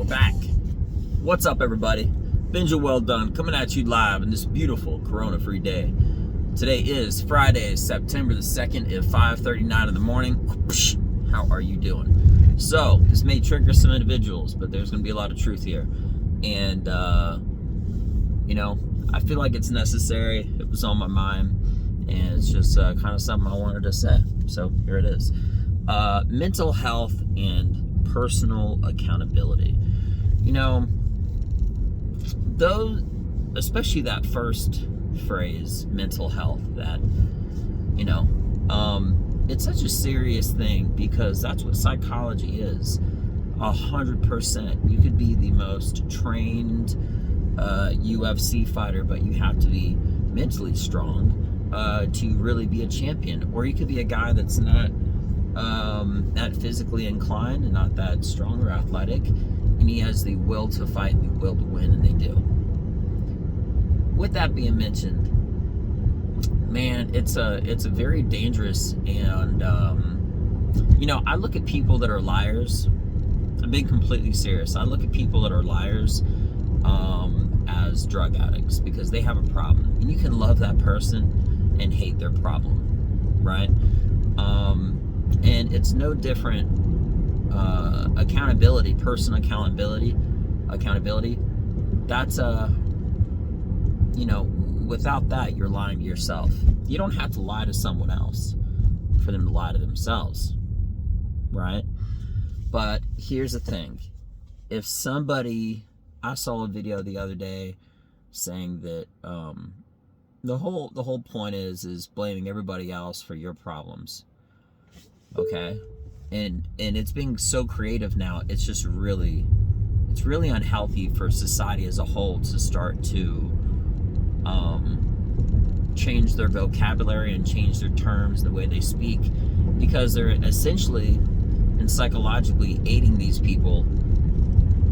back. What's up, everybody? Benja Welldone coming at you live in this beautiful corona-free day. Today is Friday, September the 2nd at 5:39 in the morning. How are you doing? So, this may trigger some individuals, but there's going to be a lot of truth here. And, I feel like it's necessary. It was on my mind, and it's just kind of something I wanted to say. So, here it is. Mental health and personal accountability. Those, especially that first phrase, mental health, that, it's such a serious thing because that's what psychology is. 100%. You could be the most trained UFC fighter, but you have to be mentally strong to really be a champion. Or you could be a guy that's not physically inclined and not that strong or athletic, and he has the will to fight and the will to win, and they do. With that being mentioned, man, it's a very dangerous, and I look at people that are liars. I'm being completely serious. I look at people that are liars as drug addicts because they have a problem, and you can love that person and hate their problem, right? And it's no different. Accountability, personal accountability. That's without that, you're lying to yourself. You don't have to lie to someone else for them to lie to themselves, right? But here's the thing: if somebody, I saw a video the other day saying that the whole point is blaming everybody else for your problems. Okay, and it's being so creative now. It's just really unhealthy for society as a whole to start to change their vocabulary and change their terms, the way they speak, because they're essentially and psychologically aiding these people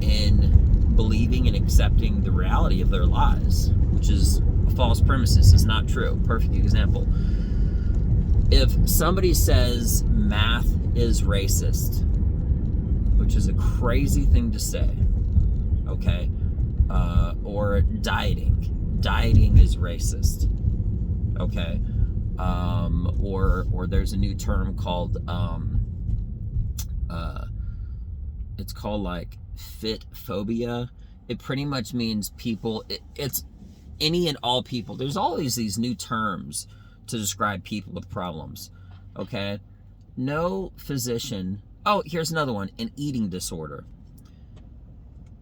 in believing and accepting the reality of their lies, which is a false premises. It's not true. Perfect example. If somebody says math is racist, which is a crazy thing to say, okay, or dieting is racist, okay, or there's a new term called it's called like fit phobia. It pretty much means people. It's any and all people. There's always these new terms to describe people with problems, okay? No physician. Oh, here's another one: an eating disorder.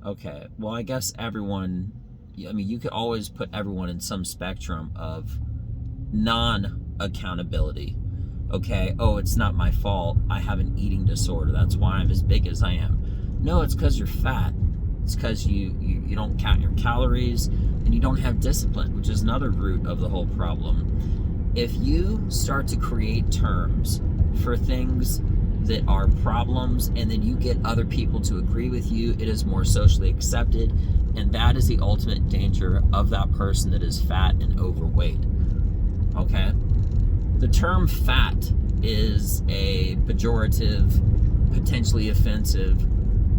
Okay, well, I guess everyone. I mean, you could always put everyone in some spectrum of non-accountability. Okay, oh, it's not my fault. I have an eating disorder. That's why I'm as big as I am. No, it's because you're fat. It's because you don't count your calories and you don't have discipline, which is another root of the whole problem. If you start to create terms for things that are problems and then you get other people to agree with you, it is more socially accepted, and that is the ultimate danger of that person that is fat and overweight. Okay? The term fat is a pejorative, potentially offensive,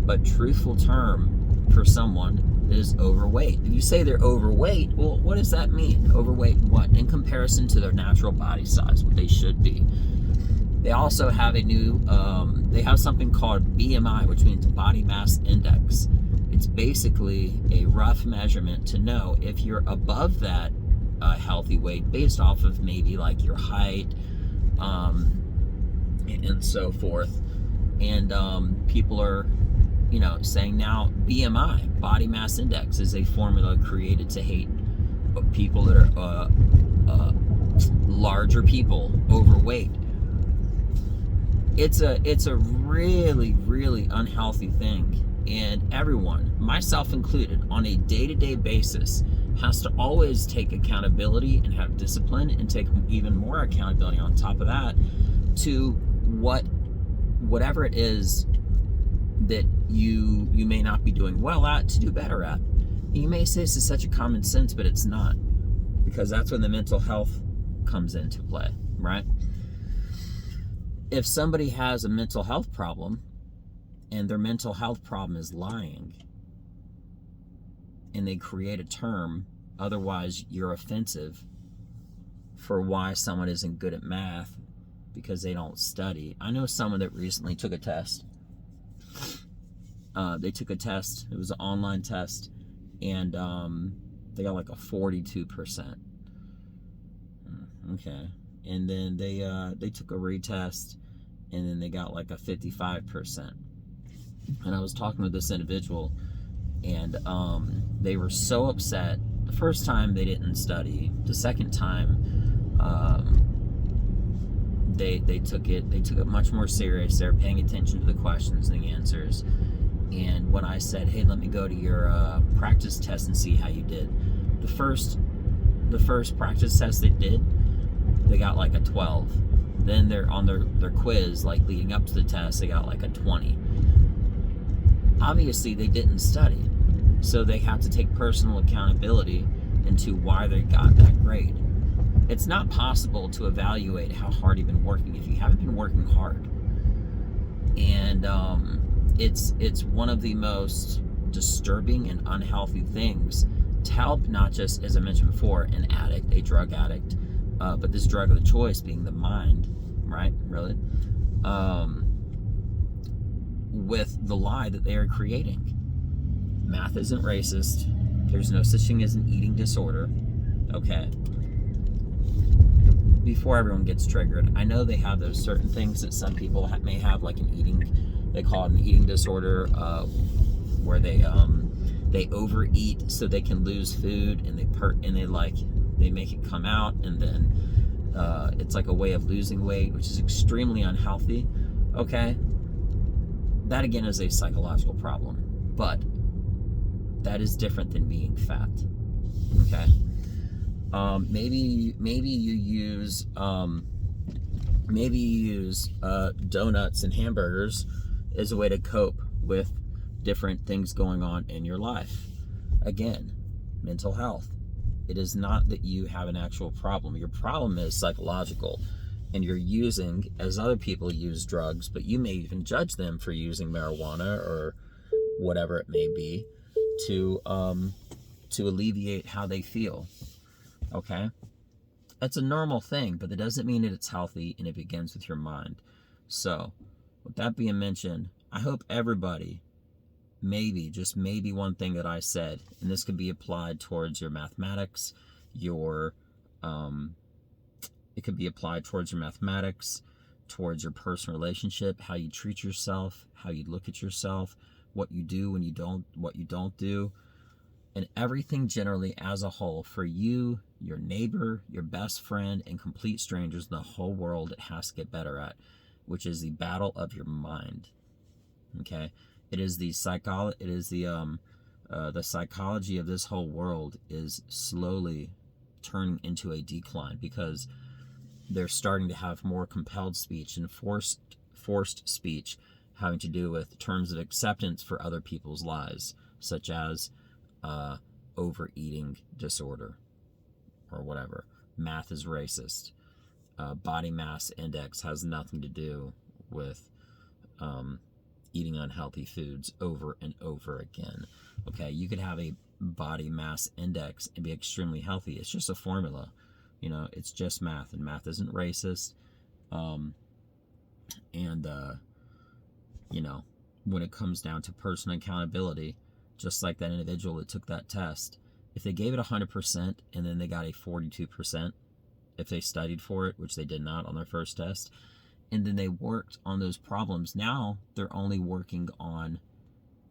but truthful term for someone that is overweight. If you say they're overweight, well, what does that mean? Overweight what? In comparison to their natural body size, what they should be. They also have they have something called BMI, which means body mass index. It's basically a rough measurement to know if you're above that healthy weight based off of maybe like your height and so forth. And people are saying now BMI, body mass index, is a formula created to hate people that are larger people, overweight. It's a really, really unhealthy thing, and everyone, myself included, on a day-to-day basis has to always take accountability and have discipline, and take even more accountability on top of that to whatever it is that you may not be doing well at, to do better at. And you may say this is such a common sense, but it's not, because that's when the mental health comes into play, right? If somebody has a mental health problem and their mental health problem is lying, and they create a term, otherwise you're offensive, for why someone isn't good at math because they don't study. I know someone that recently took a test. They took a test. It was an online test, and they got like a 42%. Okay, and then they took a retest, and then they got like a 55%. And I was talking with this individual, and they were so upset. The first time they didn't study. The second time, they took it much more serious. They're paying attention to the questions and the answers. And when I said, "Hey, let me go to your practice test and see how you did," the first practice test they did, they got like a 12. Then they're on their quiz, like leading up to the test, they got like a 20. Obviously, they didn't study, so they have to take personal accountability into why they got that grade. It's not possible to evaluate how hard you've been working if you haven't been working hard. And it's one of the most disturbing and unhealthy things to help, not just, as I mentioned before, an addict, a drug addict, but this drug of the choice being the mind, right? Really? With the lie that they are creating. Math isn't racist. There's no such thing as an eating disorder. Okay. Before everyone gets triggered, I know they have those certain things that some people may have, like an eating, they call it an eating disorder, where they overeat so they can lose food, and they make it come out, and then it's like a way of losing weight, which is extremely unhealthy. Okay, that again is a psychological problem, but that is different than being fat. Okay. Maybe you use donuts and hamburgers as a way to cope with different things going on in your life. Again, mental health. It is not that you have an actual problem. Your problem is psychological, and you're using, as other people use drugs, but you may even judge them for using marijuana or whatever it may be to alleviate how they feel. Okay? That's a normal thing, but that doesn't mean that it's healthy, and it begins with your mind. So, with that being mentioned, I hope everybody, just maybe one thing that I said, and this could be applied towards your mathematics, it could be applied towards your mathematics, towards your personal relationship, how you treat yourself, how you look at yourself, what you do when you don't, what you don't do, and everything generally as a whole for you, your neighbor, your best friend, and complete strangers in the whole world. It has to get better at, which is the battle of your mind. Okay, it is the psychology of this whole world is slowly turning into a decline, because they're starting to have more compelled speech and forced speech having to do with terms of acceptance for other people's lies, such as overeating disorder or whatever. Math is racist. Body mass index has nothing to do with eating unhealthy foods over and over again. Okay, you could have a body mass index and be extremely healthy. It's just a formula. It's just math, and math isn't racist. When it comes down to personal accountability, just like that individual that took that test, if they gave it 100% and then they got a 42%, if they studied for it, which they did not on their first test, and then they worked on those problems, now they're only working on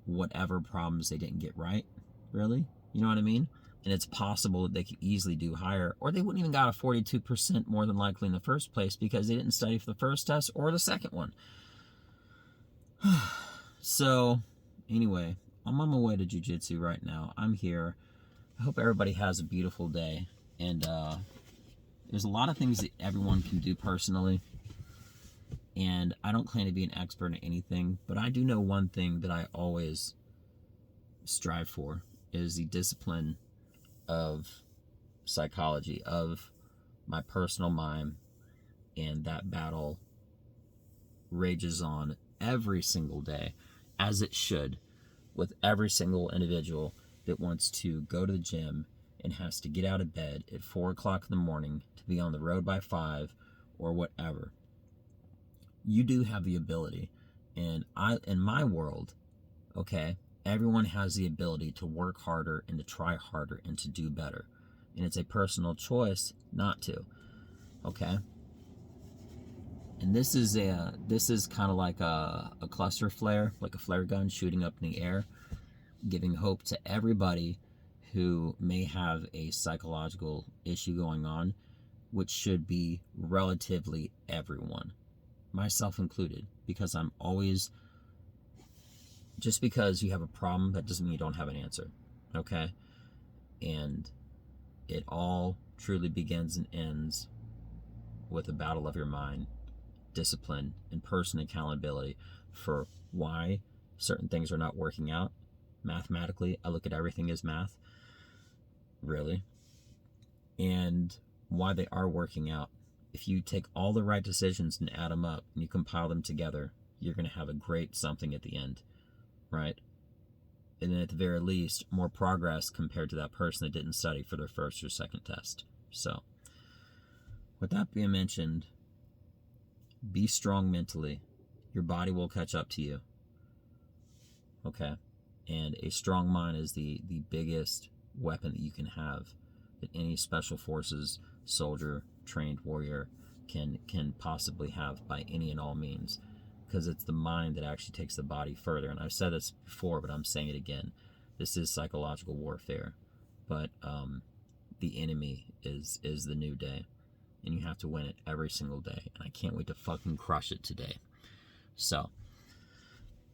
whatever problems they didn't get right, really. You know what I mean? And it's possible that they could easily do higher, or they wouldn't even got a 42% more than likely in the first place, because they didn't study for the first test or the second one. So, anyway, I'm on my way to Jiu-Jitsu right now. I'm here. I hope everybody has a beautiful day. And there's a lot of things that everyone can do personally. And I don't claim to be an expert in anything, but I do know one thing that I always strive for is the discipline of psychology, of my personal mind, and that battle rages on every single day. as it should, with every single individual that wants to go to the gym and has to get out of bed at 4 o'clock in the morning to be on the road by 5 or whatever. You do have the ability. And in my world, okay, everyone has the ability to work harder and to try harder and to do better. And it's a personal choice not to. Okay? And this is kind of like a cluster flare, like a flare gun shooting up in the air, giving hope to everybody who may have a psychological issue going on, which should be relatively everyone, myself included, because I'm always, just because you have a problem, that doesn't mean you don't have an answer, okay? And it all truly begins and ends with a battle of your mind, discipline, and personal accountability for why certain things are not working out. Mathematically, I look at everything as math, really, and why they are working out. If you take all the right decisions and add them up and you compile them together, you're going to have a great something at the end, right? And then at the very least, more progress compared to that person that didn't study for their first or second test. So, with that being mentioned, be strong mentally. Your body will catch up to you. Okay? And a strong mind is the biggest weapon that you can have, that any special forces soldier, trained warrior can possibly have by any and all means, because it's the mind that actually takes the body further. And I've said this before, but I'm saying it again. This is psychological warfare, but the enemy is the new day, and you have to win it every single day. And I can't wait to fucking crush it today. So,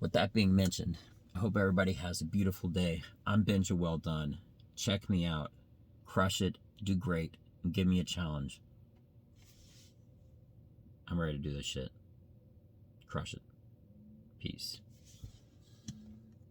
with that being mentioned, I hope everybody has a beautiful day. I'm Benja Welldone. Check me out. Crush it. Do great. And give me a challenge. I'm ready to do this shit. Crush it. Peace.